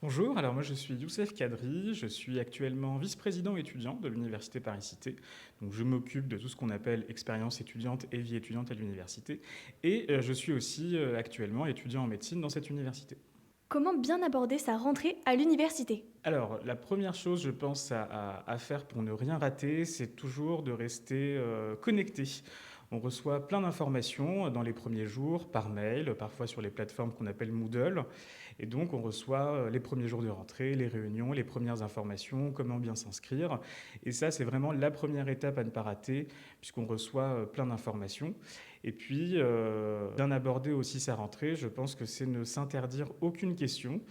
Bonjour, alors moi je suis Youssef Kadri, je suis actuellement vice-président étudiant de l'Université Paris-Cité. Donc je m'occupe de tout ce qu'on appelle expérience étudiante et vie étudiante à l'université. Et je suis aussi actuellement étudiant en médecine dans cette université. Comment bien aborder sa rentrée à l'université? Alors, la première chose, je pense, à faire pour ne rien rater, c'est toujours de rester connecté. On reçoit plein d'informations dans les premiers jours, par mail, parfois sur les plateformes qu'on appelle Moodle. Et donc, on reçoit les premiers jours de rentrée, les réunions, les premières informations, comment bien s'inscrire. Et ça, c'est vraiment la première étape à ne pas rater, puisqu'on reçoit plein d'informations. Et puis, bien aborder aussi sa rentrée, je pense que c'est ne s'interdire aucune question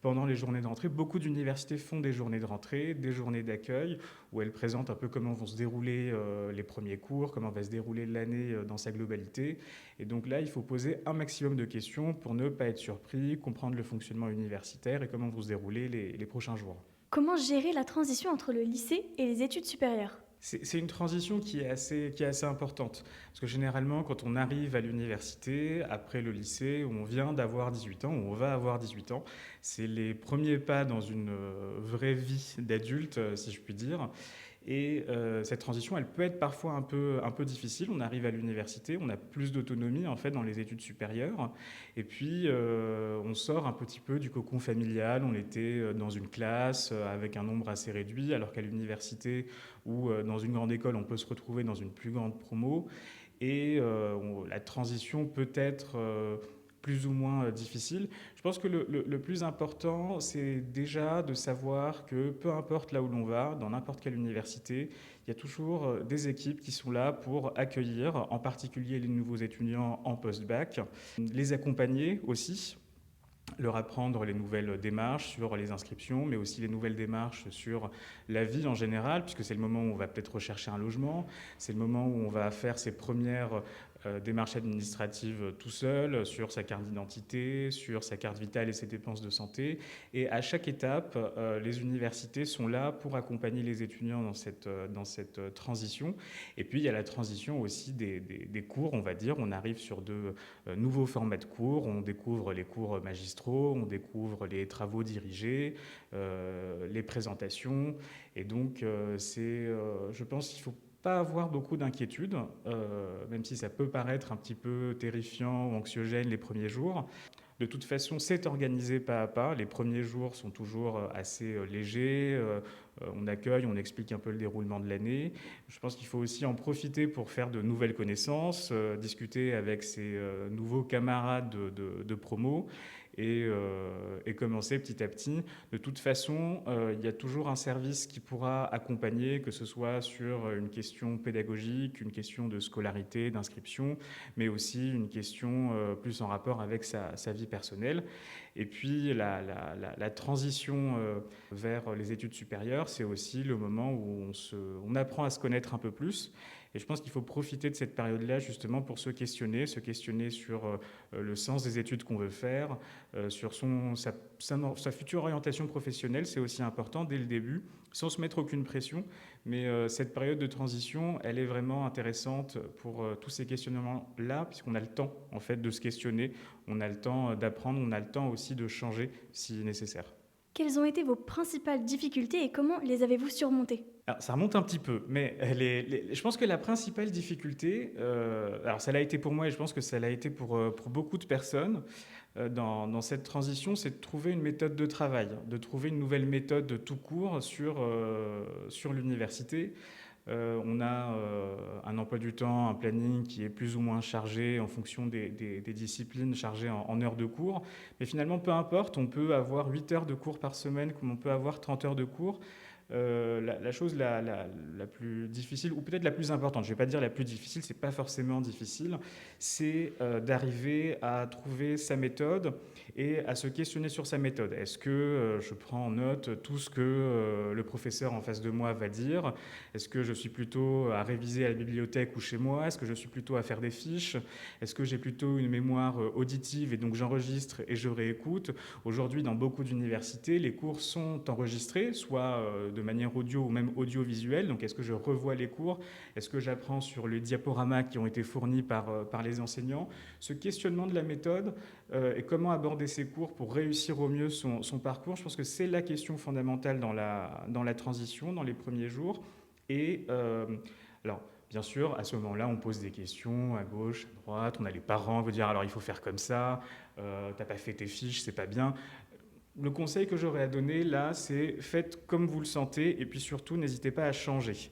pendant les journées de rentrée. Beaucoup d'universités font des journées de rentrée, des journées d'accueil, où elles présentent un peu comment vont se dérouler les premiers cours, comment va se dérouler l'année dans sa globalité. Et donc là, il faut poser un maximum de questions pour ne pas être surpris, comprendre le fonctionnement universitaire et comment vont se dérouler les prochains jours. Comment gérer la transition entre le lycée et les études supérieures? C'est une transition qui est assez importante. Parce que généralement, quand on arrive à l'université, après le lycée, où on vient d'avoir 18 ans, où on va avoir 18 ans, c'est les premiers pas dans une vraie vie d'adulte, si je puis dire. Et cette transition, elle peut être parfois un peu difficile. On arrive à l'université, on a plus d'autonomie en fait dans les études supérieures. Et puis on sort un petit peu du cocon familial. On était dans une classe avec un nombre assez réduit, alors qu'à l'université ou dans une grande école, on peut se retrouver dans une plus grande promo. Et la transition peut être plus ou moins difficile. Je pense que le plus important, c'est déjà de savoir que peu importe là où l'on va, dans n'importe quelle université, il y a toujours des équipes qui sont là pour accueillir, en particulier les nouveaux étudiants en post-bac, les accompagner aussi, leur apprendre les nouvelles démarches sur les inscriptions, mais aussi les nouvelles démarches sur la vie en général, puisque c'est le moment où on va peut-être rechercher un logement, c'est le moment où on va faire ses premières démarches administratives tout seul, sur sa carte d'identité, sur sa carte vitale et ses dépenses de santé. Et à chaque étape, les universités sont là pour accompagner les étudiants dans cette transition. Et puis il y a la transition aussi des cours, on va dire. On arrive sur de nouveaux formats de cours, on découvre les cours magistraux, on découvre les travaux dirigés, les présentations. Et donc, je pense qu'il ne faut pas avoir beaucoup d'inquiétudes, même si ça peut paraître un petit peu terrifiant ou anxiogène les premiers jours. De toute façon, c'est organisé pas à pas. Les premiers jours sont toujours assez légers. On accueille, on explique un peu le déroulement de l'année. Je pense qu'il faut aussi en profiter pour faire de nouvelles connaissances, discuter avec ses nouveaux camarades de promo et commencer petit à petit. De toute façon, il y a toujours un service qui pourra accompagner, que ce soit sur une question pédagogique, une question de scolarité, d'inscription, mais aussi une question plus en rapport avec sa vie personnelle. Et puis la transition vers les études supérieures, c'est aussi le moment où on apprend à se connaître un peu plus. Et je pense qu'il faut profiter de cette période-là justement pour se questionner sur le sens des études qu'on veut faire, sur sa future orientation professionnelle. C'est aussi important dès le début, sans se mettre aucune pression. Mais cette période de transition, elle est vraiment intéressante pour tous ces questionnements-là, puisqu'on a le temps en fait de se questionner, on a le temps d'apprendre, on a le temps aussi de changer si nécessaire. Quelles ont été vos principales difficultés et comment les avez-vous surmontées? Alors, ça remonte un petit peu, mais je pense que la principale difficulté, alors ça l'a été pour moi et je pense que ça l'a été pour beaucoup de personnes dans cette transition, c'est de trouver une méthode de travail, de trouver une nouvelle méthode de tout court sur l'université. On a un emploi du temps, un planning qui est plus ou moins chargé en fonction des disciplines chargées en heures de cours. Mais finalement, peu importe, on peut avoir 8 heures de cours par semaine comme on peut avoir 30 heures de cours. La chose la plus difficile, ou peut-être la plus importante, je ne vais pas dire la plus difficile, c'est pas forcément difficile, c'est d'arriver à trouver sa méthode et à se questionner sur sa méthode. Est-ce que je prends en note tout ce que le professeur en face de moi va dire? Est-ce que je suis plutôt à réviser à la bibliothèque ou chez moi? Est-ce que je suis plutôt à faire des fiches? Est-ce que j'ai plutôt une mémoire auditive et donc j'enregistre et je réécoute? Aujourd'hui, dans beaucoup d'universités, les cours sont enregistrés, soit de manière audio ou même audiovisuelle. Donc, est-ce que je revois les cours? Est-ce que j'apprends sur les diaporamas qui ont été fournis par les enseignants? Ce questionnement de la méthode et comment aborder ses cours pour réussir au mieux son parcours? Je pense que c'est la question fondamentale dans la transition, dans les premiers jours. Et alors, bien sûr, à ce moment-là, on pose des questions à gauche, à droite. On a les parents qui vont dire alors il faut faire comme ça, t'as pas fait tes fiches, c'est pas bien. Le conseil que j'aurais à donner là, c'est faites comme vous le sentez et puis surtout n'hésitez pas à changer.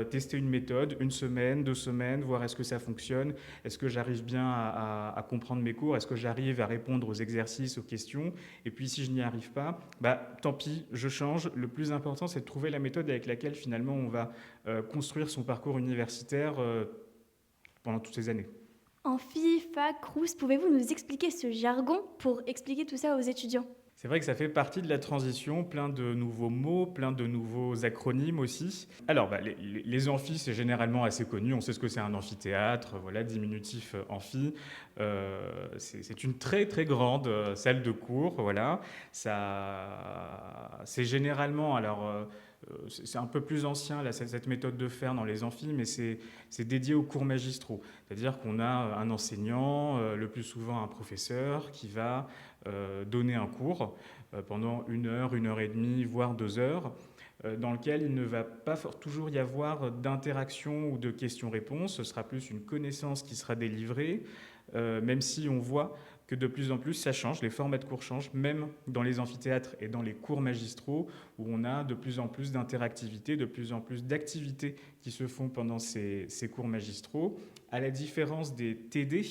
Tester une méthode, une semaine, 2 semaines, voir est-ce que ça fonctionne, est-ce que j'arrive bien à comprendre mes cours, est-ce que j'arrive à répondre aux exercices, aux questions, et puis si je n'y arrive pas, bah, tant pis, je change. Le plus important, c'est de trouver la méthode avec laquelle finalement on va construire son parcours universitaire pendant toutes ces années. Amphi, fac, crous, pouvez-vous nous expliquer ce jargon pour expliquer tout ça aux étudiants? C'est vrai que ça fait partie de la transition, plein de nouveaux mots, plein de nouveaux acronymes aussi. Alors, bah, les amphis, c'est généralement assez connu. On sait ce que c'est un amphithéâtre, voilà, diminutif amphi. C'est une très très grande salle de cours, voilà. Ça, c'est généralement, alors, c'est un peu plus ancien là, cette méthode de faire dans les amphis, mais c'est dédié aux cours magistraux. C'est-à-dire qu'on a un enseignant, le plus souvent un professeur, qui va donner un cours pendant 1 heure et demie, voire 2 heures, dans lequel il ne va pas toujours y avoir d'interaction ou de questions-réponses. Ce sera plus une connaissance qui sera délivrée, même si on voit que de plus en plus ça change, les formats de cours changent, même dans les amphithéâtres et dans les cours magistraux, où on a de plus en plus d'interactivité, de plus en plus d'activités qui se font pendant ces cours magistraux, à la différence des TD,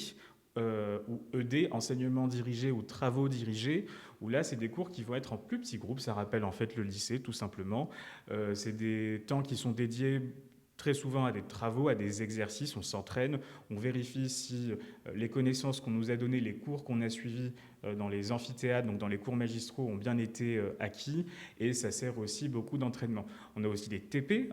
ou ED, enseignement dirigé ou travaux dirigés, où là c'est des cours qui vont être en plus petits groupes, ça rappelle en fait le lycée tout simplement. C'est des temps qui sont dédiés très souvent à des travaux, à des exercices, on s'entraîne, on vérifie si les connaissances qu'on nous a données, les cours qu'on a suivis dans les amphithéâtres, donc dans les cours magistraux, ont bien été acquis, et ça sert aussi beaucoup d'entraînement. On a aussi des TP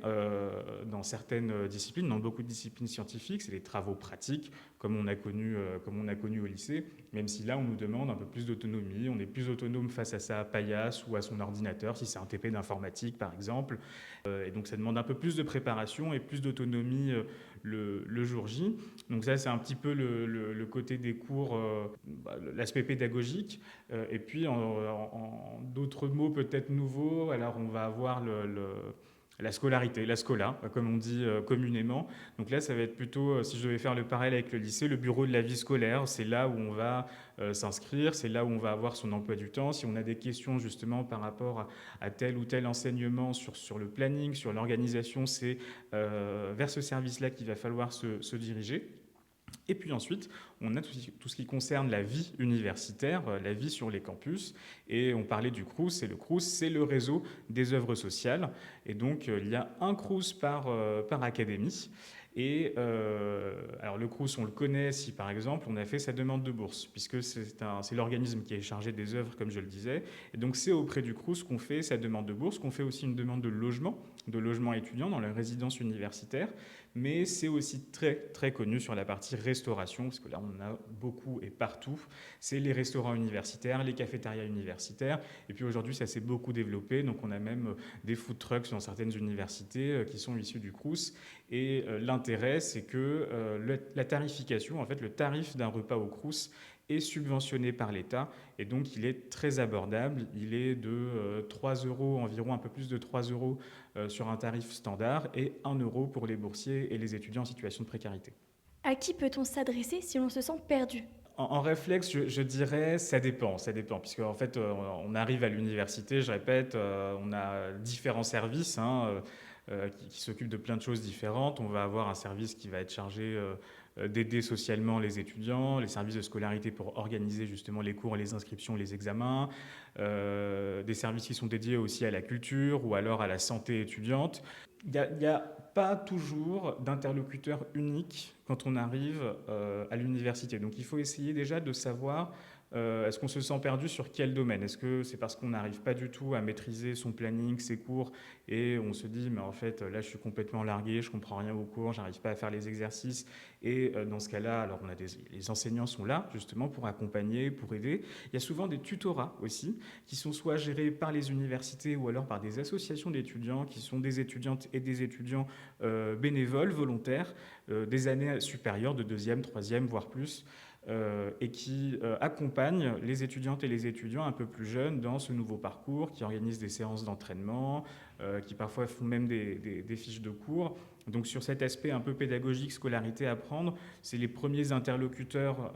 dans certaines disciplines, dans beaucoup de disciplines scientifiques, c'est des travaux pratiques, comme on a connu au lycée, même si là on nous demande un peu plus d'autonomie, on est plus autonome face à sa paillasse ou à son ordinateur, si c'est un TP d'informatique par exemple. Et donc ça demande un peu plus de préparation et plus d'autonomie le jour J. Donc ça c'est un petit peu le côté des cours, l'aspect pédagogique. Et puis en d'autres mots peut-être nouveaux, alors on va avoir la scolarité, la scola, comme on dit communément. Donc là, ça va être plutôt, si je devais faire le parallèle avec le lycée, le bureau de la vie scolaire. C'est là où on va s'inscrire, c'est là où on va avoir son emploi du temps. Si on a des questions justement par rapport à tel ou tel enseignement sur le planning, sur l'organisation, c'est vers ce service-là qu'il va falloir se diriger. Et puis ensuite, on a tout ce qui concerne la vie universitaire, la vie sur les campus. Et on parlait du Crous, et le Crous, c'est le réseau des œuvres sociales. Et donc, il y a un Crous par académie. Et alors le Crous, on le connaît si par exemple on a fait sa demande de bourse, puisque c'est l'organisme qui est chargé des œuvres, comme je le disais. Et donc c'est auprès du Crous qu'on fait sa demande de bourse, qu'on fait aussi une demande de logement étudiant dans la résidence universitaire. Mais c'est aussi très très connu sur la partie restauration, parce que là on en a beaucoup et partout. C'est les restaurants universitaires, les cafétérias universitaires. Et puis aujourd'hui ça s'est beaucoup développé, donc on a même des food trucks dans certaines universités qui sont issus du Crous. Et l'intérêt, c'est que la tarification, en fait, le tarif d'un repas au Crous est subventionné par l'État, et donc il est très abordable. Il est de 3 euros, environ un peu plus de 3 euros sur un tarif standard, et 1 euro pour les boursiers et les étudiants en situation de précarité. À qui peut-on s'adresser si l'on se sent perdu? En réflexe, je dirais ça dépend, puisque en fait, on arrive à l'université, je répète, on a différents services, hein, qui s'occupent de plein de choses différentes. On va avoir un service qui va être chargé d'aider socialement les étudiants, les services de scolarité pour organiser justement les cours, les inscriptions, les examens, des services qui sont dédiés aussi à la culture ou alors à la santé étudiante. Il n'y a pas toujours d'interlocuteur unique quand on arrive à l'université. Donc il faut essayer déjà de savoir est-ce qu'on se sent perdu sur quel domaine. Est-ce que c'est parce qu'on n'arrive pas du tout à maîtriser son planning, ses cours, et on se dit mais en fait là je suis complètement largué, je comprends rien aux cours, j'arrive pas à faire les exercices. Et dans ce cas-là, alors les enseignants sont là justement pour accompagner, pour aider. Il y a souvent des tutorats aussi qui sont soit gérés par les universités ou alors par des associations d'étudiants qui sont des étudiantes et des étudiants bénévoles, volontaires, des années supérieures de deuxième, troisième, voire plus. et qui accompagne les étudiantes et les étudiants un peu plus jeunes dans ce nouveau parcours, qui organise des séances d'entraînement, qui parfois font même des fiches de cours. Donc sur cet aspect un peu pédagogique, scolarité, apprendre, c'est les premiers interlocuteurs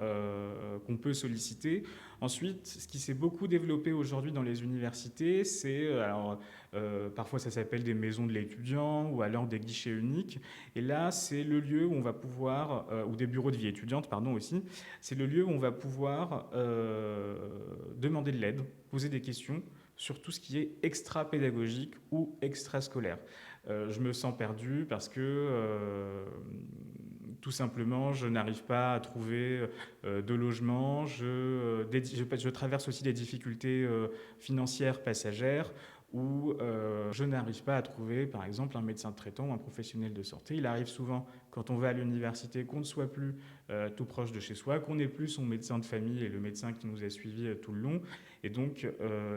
qu'on peut solliciter. Ensuite, ce qui s'est beaucoup développé aujourd'hui dans les universités, c'est, parfois ça s'appelle des maisons de l'étudiant ou alors des guichets uniques. Et là, c'est le lieu où on va pouvoir, ou des bureaux de vie étudiante, pardon aussi, c'est le lieu où on va pouvoir demander de l'aide, poser des questions sur tout ce qui est extra-pédagogique ou extrascolaire. Je me sens perdu parce que tout simplement, je n'arrive pas à trouver de logement. Je traverse aussi des difficultés financières passagères où je n'arrive pas à trouver, par exemple, un médecin traitant ou un professionnel de santé. Il arrive souvent, quand on va à l'université, qu'on ne soit plus tout proche de chez soi, qu'on n'ait plus son médecin de famille et le médecin qui nous a suivis tout le long. Et donc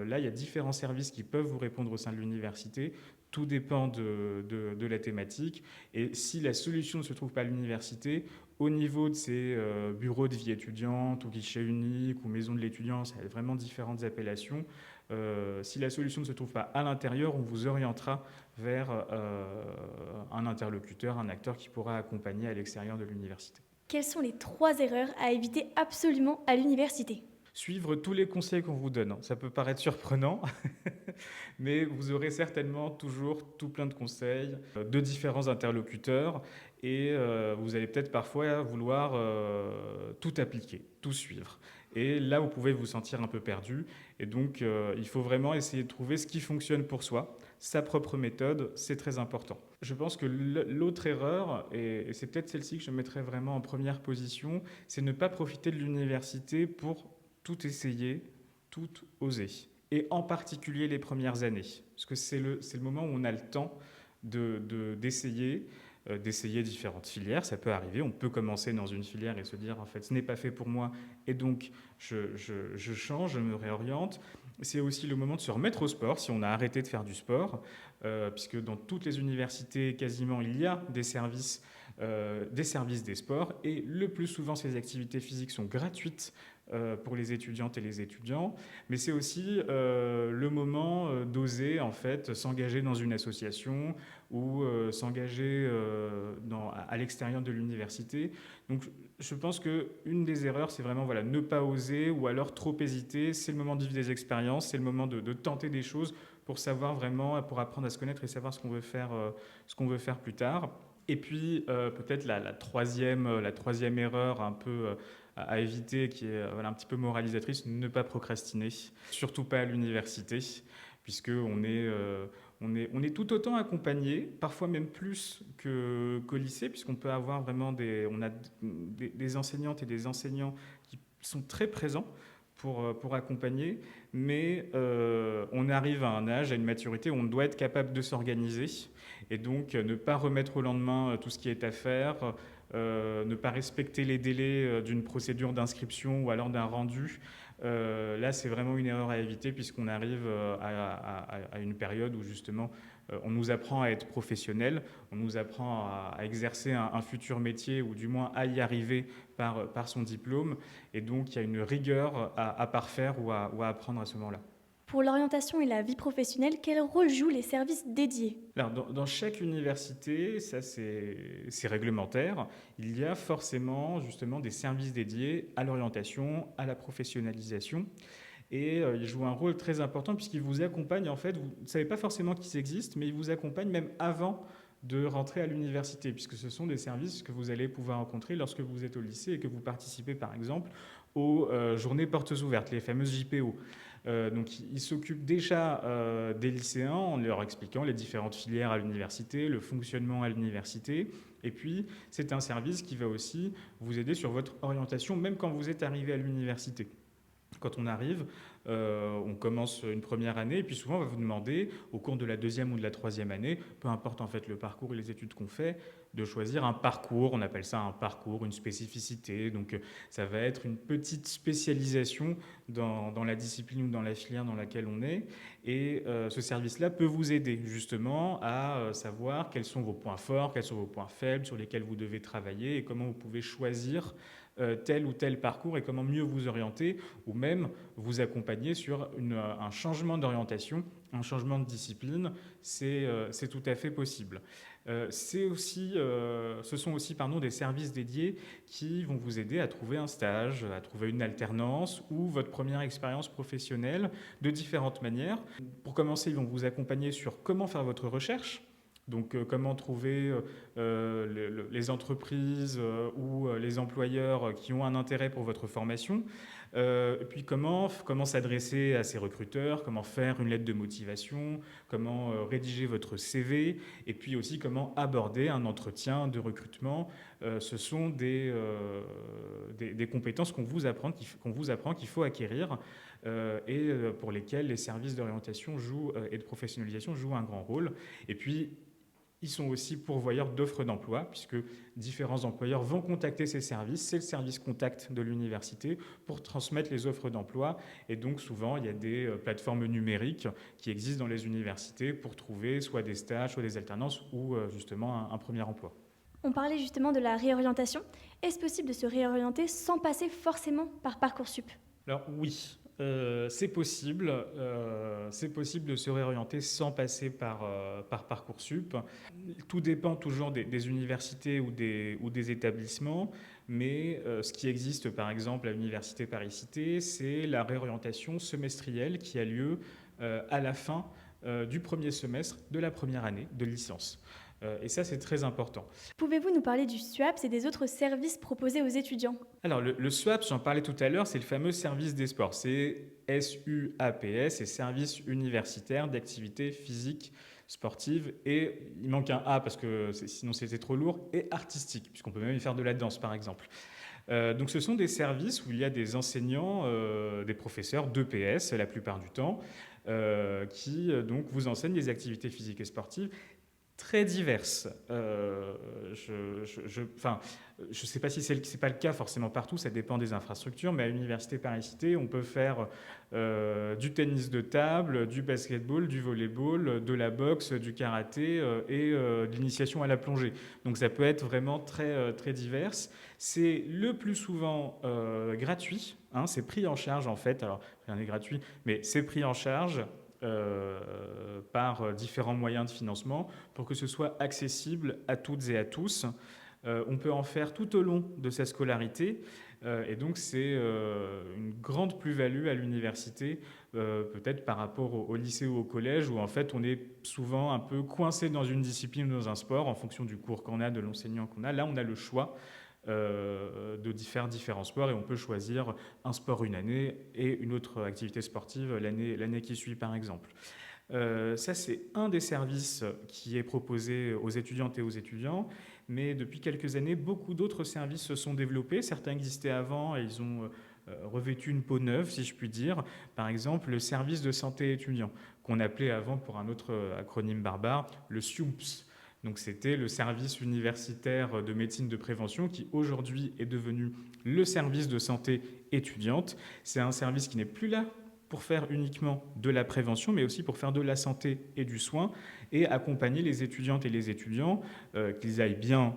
là, il y a différents services qui peuvent vous répondre au sein de l'université. Tout dépend de la thématique. Et si la solution ne se trouve pas à l'université, au niveau de ces bureaux de vie étudiante ou guichets uniques ou maisons de l'étudiant, ça a vraiment différentes appellations. Si la solution ne se trouve pas à l'intérieur, on vous orientera vers un interlocuteur, un acteur qui pourra accompagner à l'extérieur de l'université. Quelles sont les 3 erreurs à éviter absolument à l'université? Suivre tous les conseils qu'on vous donne. Ça peut paraître surprenant, mais vous aurez certainement toujours tout plein de conseils de différents interlocuteurs et vous allez peut-être parfois vouloir tout appliquer, tout suivre. Et là, vous pouvez vous sentir un peu perdu. Et donc, il faut vraiment essayer de trouver ce qui fonctionne pour soi. Sa propre méthode, c'est très important. Je pense que l'autre erreur, et c'est peut-être celle-ci que je mettrais vraiment en première position, c'est ne pas profiter de l'université pour tout essayer, tout oser. Et en particulier les premières années. Parce que c'est le moment où on a le temps d'essayer différentes filières. Ça peut arriver, on peut commencer dans une filière et se dire en fait ce n'est pas fait pour moi et donc je change, je me réoriente. C'est aussi le moment de se remettre au sport si on a arrêté de faire du sport, puisque dans toutes les universités quasiment il y a des services des sports et le plus souvent ces activités physiques sont gratuites pour les étudiantes et les étudiants, mais c'est aussi le moment d'oser en fait s'engager dans une association ou s'engager à l'extérieur de l'université. Donc je pense qu'une des erreurs, c'est vraiment voilà, ne pas oser ou alors trop hésiter. C'est le moment de vivre des expériences, c'est le moment de tenter des choses pour savoir vraiment, pour apprendre à se connaître et savoir ce qu'on veut faire plus tard. Et puis peut-être la troisième erreur un peu à éviter, qui est voilà, un petit peu moralisatrice, ne pas procrastiner, surtout pas à l'université, puisqu'on on est tout autant accompagné, parfois même plus qu'au lycée, puisqu'on peut avoir vraiment des enseignantes et des enseignants qui sont très présents pour accompagner, mais on arrive à un âge, à une maturité où on doit être capable de s'organiser et donc ne pas remettre au lendemain tout ce qui est à faire, ne pas respecter les délais d'une procédure d'inscription ou alors d'un rendu. Là, c'est vraiment une erreur à éviter puisqu'on arrive à une période où justement on nous apprend à être professionnel, on nous apprend à exercer un futur métier ou du moins à y arriver par son diplôme. Et donc, il y a une rigueur à parfaire ou à apprendre à ce moment-là. Pour l'orientation et la vie professionnelle, quel rôle jouent les services dédiés? Alors, dans chaque université, ça c'est réglementaire, il y a forcément justement des services dédiés à l'orientation, à la professionnalisation. Et ils jouent un rôle très important puisqu'ils vous accompagnent, en fait, vous ne savez pas forcément qu'ils existent, mais ils vous accompagnent même avant de rentrer à l'université, puisque ce sont des services que vous allez pouvoir rencontrer lorsque vous êtes au lycée et que vous participez par exemple aux journées portes ouvertes, les fameuses JPO. Donc ils s'occupent déjà des lycéens en leur expliquant les différentes filières à l'université, le fonctionnement à l'université. Et puis c'est un service qui va aussi vous aider sur votre orientation, même quand vous êtes arrivé à l'université. Quand on arrive, on commence une première année et puis souvent on va vous demander au cours de la deuxième ou de la troisième année, peu importe en fait le parcours et les études qu'on fait, de choisir un parcours, on appelle ça un parcours, une spécificité, donc ça va être une petite spécialisation dans la discipline ou dans la filière dans laquelle on est et ce service-là peut vous aider justement à savoir quels sont vos points forts, quels sont vos points faibles sur lesquels vous devez travailler et comment vous pouvez choisir tel ou tel parcours et comment mieux vous orienter, ou même vous accompagner sur un changement d'orientation, un changement de discipline. C'est tout à fait possible. Ce sont aussi des services dédiés qui vont vous aider à trouver un stage, à trouver une alternance ou votre première expérience professionnelle de différentes manières. Pour commencer, ils vont vous accompagner sur comment faire votre recherche. Donc, comment trouver les entreprises ou les employeurs qui ont un intérêt pour votre formation. Et puis, comment s'adresser à ces recruteurs, comment faire une lettre de motivation, comment rédiger votre CV, et puis aussi comment aborder un entretien de recrutement. Ce sont des compétences qu'on vous apprend, qu'il faut acquérir et pour lesquelles les services d'orientation et de professionnalisation jouent un grand rôle. Et puis, ils sont aussi pourvoyeurs d'offres d'emploi, puisque différents employeurs vont contacter ces services. C'est le service contact de l'université pour transmettre les offres d'emploi. Et donc souvent, il y a des plateformes numériques qui existent dans les universités pour trouver soit des stages, soit des alternances ou justement un premier emploi. On parlait justement de la réorientation. Est-ce possible de se réorienter sans passer forcément par Parcoursup? Alors oui, c'est possible. C'est possible de se réorienter sans passer par Parcoursup. Tout dépend toujours des universités ou des établissements, mais ce qui existe par exemple à l'université Paris-Cité, c'est la réorientation semestrielle qui a lieu à la fin du premier semestre de la première année de licence. Et ça, c'est très important. Pouvez-vous nous parler du SUAPS et des autres services proposés aux étudiants? Alors, le SUAPS, j'en parlais tout à l'heure, c'est le fameux service des sports. C'est SUAPS, c'est Service universitaire d'activité physique sportive. Et il manque un A parce que sinon c'était trop lourd, et artistique, puisqu'on peut même y faire de la danse, par exemple. Donc ce sont des services où il y a des enseignants, des professeurs d'EPS la plupart du temps, qui donc vous enseignent des activités physiques et sportives très diverses. Je ne sais pas si c'est pas le cas forcément partout, ça dépend des infrastructures, mais à l'université Paris-Cité, on peut faire du tennis de table, du basketball, du volleyball, de la boxe, du karaté et de l'initiation à la plongée. Donc ça peut être vraiment très, très divers. C'est le plus souvent gratuit, hein, c'est pris en charge en fait, alors rien n'est gratuit, mais c'est pris en charge par différents moyens de financement pour que ce soit accessible à toutes et à tous. On peut en faire tout au long de sa scolarité et donc c'est une grande plus-value à l'université, peut-être par rapport au lycée ou au collège où en fait on est souvent un peu coincé dans une discipline ou dans un sport en fonction du cours qu'on a, de l'enseignant qu'on a. Là on a le choix de faire différents sports et on peut choisir un sport une année et une autre activité sportive l'année qui suit par exemple. Ça c'est un des services qui est proposé aux étudiantes et aux étudiants, mais depuis quelques années beaucoup d'autres services se sont développés. Certains existaient avant et ils ont revêtu une peau neuve si je puis dire. Par exemple le service de santé étudiant qu'on appelait avant pour un autre acronyme barbare le SUMPS. Donc c'était le service universitaire de médecine de prévention qui aujourd'hui est devenu le service de santé étudiante. C'est un service qui n'est plus là pour faire uniquement de la prévention, mais aussi pour faire de la santé et du soin et accompagner les étudiantes et les étudiants, qu'ils aillent bien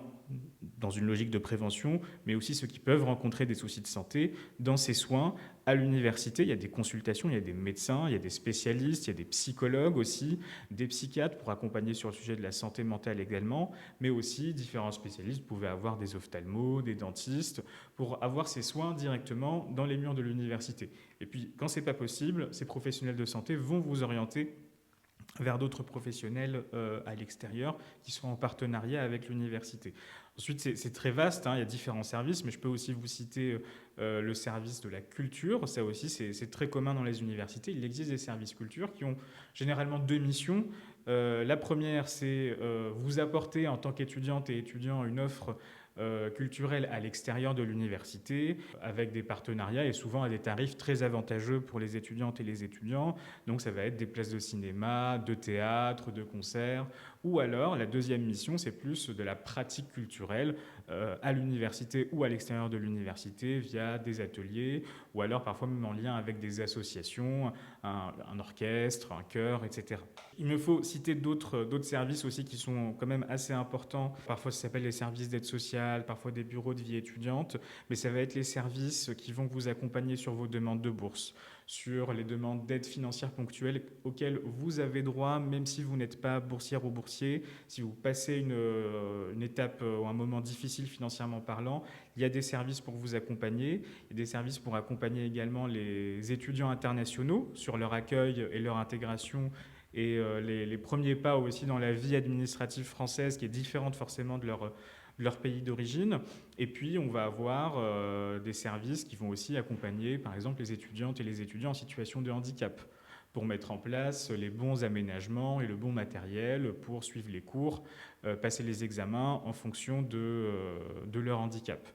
dans une logique de prévention, mais aussi ceux qui peuvent rencontrer des soucis de santé dans ces soins. À l'université, il y a des consultations, il y a des médecins, il y a des spécialistes, il y a des psychologues aussi, des psychiatres pour accompagner sur le sujet de la santé mentale également, mais aussi différents spécialistes. Vous pouvez avoir des ophtalmos, des dentistes, pour avoir ces soins directement dans les murs de l'université. Et puis, quand ce n'est pas possible, ces professionnels de santé vont vous orienter vers d'autres professionnels à l'extérieur qui sont en partenariat avec l'université. Ensuite, c'est très vaste, hein, il y a différents services, mais je peux aussi vous citer le service de la culture. Ça aussi, c'est très commun dans les universités. Il existe des services culture qui ont généralement deux missions. La première, c'est vous apporter en tant qu'étudiante et étudiant une offre culturelle à l'extérieur de l'université, avec des partenariats et souvent à des tarifs très avantageux pour les étudiantes et les étudiants. Donc ça va être des places de cinéma, de théâtre, de concerts. Ou alors, la deuxième mission, c'est plus de la pratique culturelle, à l'université ou à l'extérieur de l'université via des ateliers ou alors parfois même en lien avec des associations, un orchestre, un chœur, etc. Il me faut citer d'autres services aussi qui sont quand même assez importants. Parfois ça s'appelle les services d'aide sociale, parfois des bureaux de vie étudiante, mais ça va être les services qui vont vous accompagner sur vos demandes de bourse, sur les demandes d'aide financière ponctuelle auxquelles vous avez droit même si vous n'êtes pas boursière ou boursier. Si vous passez une étape ou un moment difficile financièrement parlant, il y a des services pour vous accompagner. Il y a des services pour accompagner également les étudiants internationaux sur leur accueil et leur intégration et les premiers pas aussi dans la vie administrative française qui est différente forcément de leur pays d'origine. Et puis, on va avoir des services qui vont aussi accompagner, par exemple, les étudiantes et les étudiants en situation de handicap pour mettre en place les bons aménagements et le bon matériel pour suivre les cours, passer les examens en fonction de leur handicap.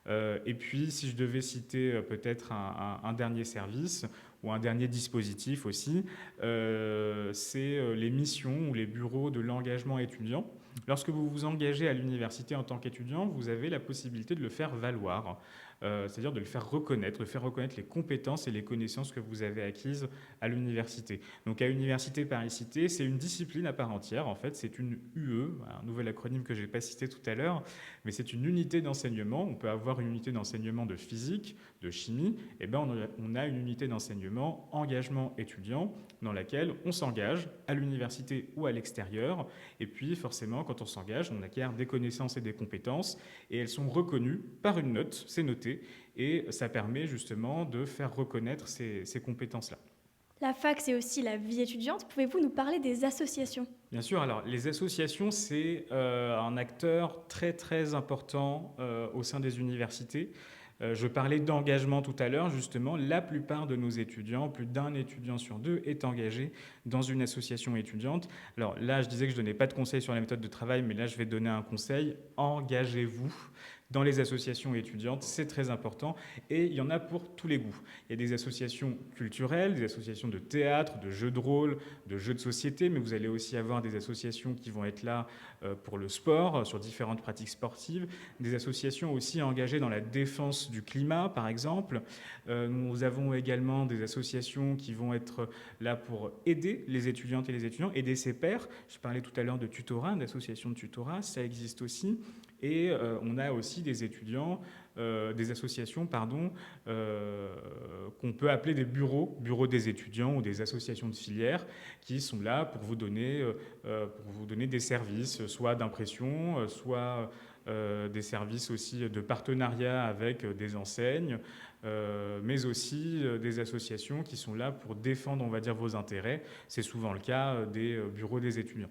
Et puis, si je devais citer peut-être un dernier service ou un dernier dispositif aussi, c'est les missions ou les bureaux de l'engagement étudiant. Lorsque vous vous engagez à l'université en tant qu'étudiant, vous avez la possibilité de le faire valoir, c'est-à-dire de le faire reconnaître, de faire reconnaître les compétences et les connaissances que vous avez acquises à l'université. Donc à Université Paris-Cité, c'est une discipline à part entière, en fait, c'est une UE, un nouvel acronyme que je n'ai pas cité tout à l'heure, mais c'est une unité d'enseignement. On peut avoir une unité d'enseignement de physique, de chimie, et bien on a une unité d'enseignement engagement étudiant dans laquelle on s'engage à l'université ou à l'extérieur, et puis forcément quand on s'engage, on acquiert des connaissances et des compétences, et elles sont reconnues par une note, c'est noté, et ça permet justement de faire reconnaître ces compétences-là. La fac, c'est aussi la vie étudiante. Pouvez-vous nous parler des associations? Bien sûr, alors les associations, c'est un acteur très très important au sein des universités. Je parlais d'engagement tout à l'heure, justement, la plupart de nos étudiants, plus d'un étudiant sur deux, est engagé dans une association étudiante. Alors là, je disais que je ne donnais pas de conseils sur la méthode de travail, mais là, je vais donner un conseil, engagez-vous dans les associations étudiantes, c'est très important, et il y en a pour tous les goûts. Il y a des associations culturelles, des associations de théâtre, de jeux de rôle, de jeux de société, mais vous allez aussi avoir des associations qui vont être là pour le sport, sur différentes pratiques sportives, des associations aussi engagées dans la défense du climat, par exemple. Nous avons également des associations qui vont être là pour aider les étudiantes et les étudiants, aider ses pairs. Je parlais tout à l'heure de tutorat, d'associations de tutorat, ça existe aussi. Et on a aussi des étudiants, des associations, pardon, qu'on peut appeler des bureaux des étudiants ou des associations de filière qui sont là pour vous donner des services, soit d'impression, soit des services aussi de partenariat avec des enseignes, mais aussi des associations qui sont là pour défendre, on va dire, vos intérêts. C'est souvent le cas des bureaux des étudiants.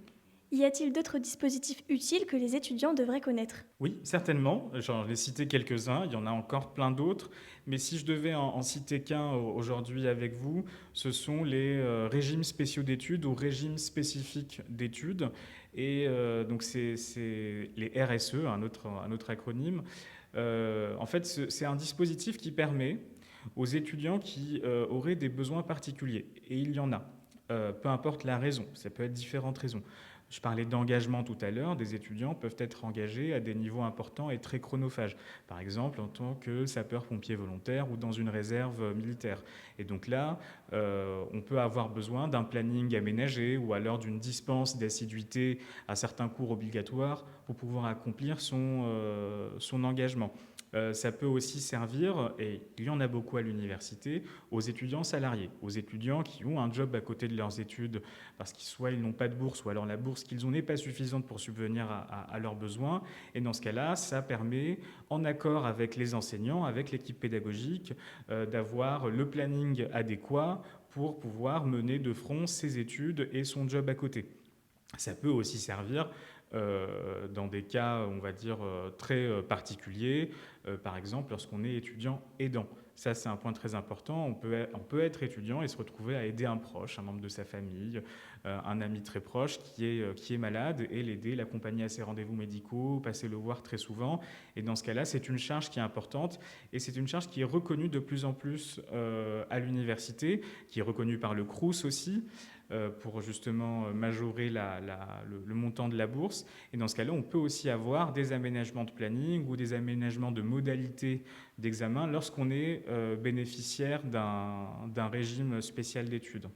Y a-t-il d'autres dispositifs utiles que les étudiants devraient connaître? Oui, certainement. J'en ai cité quelques-uns, il y en a encore plein d'autres. Mais si je devais en citer qu'un aujourd'hui avec vous, ce sont les régimes spéciaux d'études ou régimes spécifiques d'études. Et donc c'est les RSE, un autre acronyme. En fait, c'est un dispositif qui permet aux étudiants qui auraient des besoins particuliers. Et il y en a. Peu importe la raison, ça peut être différentes raisons. Je parlais d'engagement tout à l'heure, des étudiants peuvent être engagés à des niveaux importants et très chronophages, par exemple en tant que sapeur-pompier volontaire ou dans une réserve militaire. Et donc là, on peut avoir besoin d'un planning aménagé ou alors d'une dispense d'assiduité à certains cours obligatoires pour pouvoir accomplir son engagement. Ça peut aussi servir, et il y en a beaucoup à l'université, aux étudiants salariés, aux étudiants qui ont un job à côté de leurs études parce qu'ils soit ils n'ont pas de bourse ou alors la bourse qu'ils ont n'est pas suffisante pour subvenir à leurs besoins. Et dans ce cas-là, ça permet, en accord avec les enseignants, avec l'équipe pédagogique, d'avoir le planning adéquat pour pouvoir mener de front ses études et son job à côté. Ça peut aussi servir dans des cas, on va dire, très particuliers, par exemple lorsqu'on est étudiant aidant. Ça, c'est un point très important. On peut être étudiant et se retrouver à aider un proche, un membre de sa famille, un ami très proche qui est malade et l'aider, l'accompagner à ses rendez-vous médicaux, passer le voir très souvent. Et dans ce cas-là, c'est une charge qui est importante et c'est une charge qui est reconnue de plus en plus à l'université, qui est reconnue par le Crous aussi. pour justement majorer le montant de la bourse. Et dans ce cas-là, on peut aussi avoir des aménagements de planning ou des aménagements de modalités d'examen lorsqu'on est bénéficiaire d'un régime spécial d'études.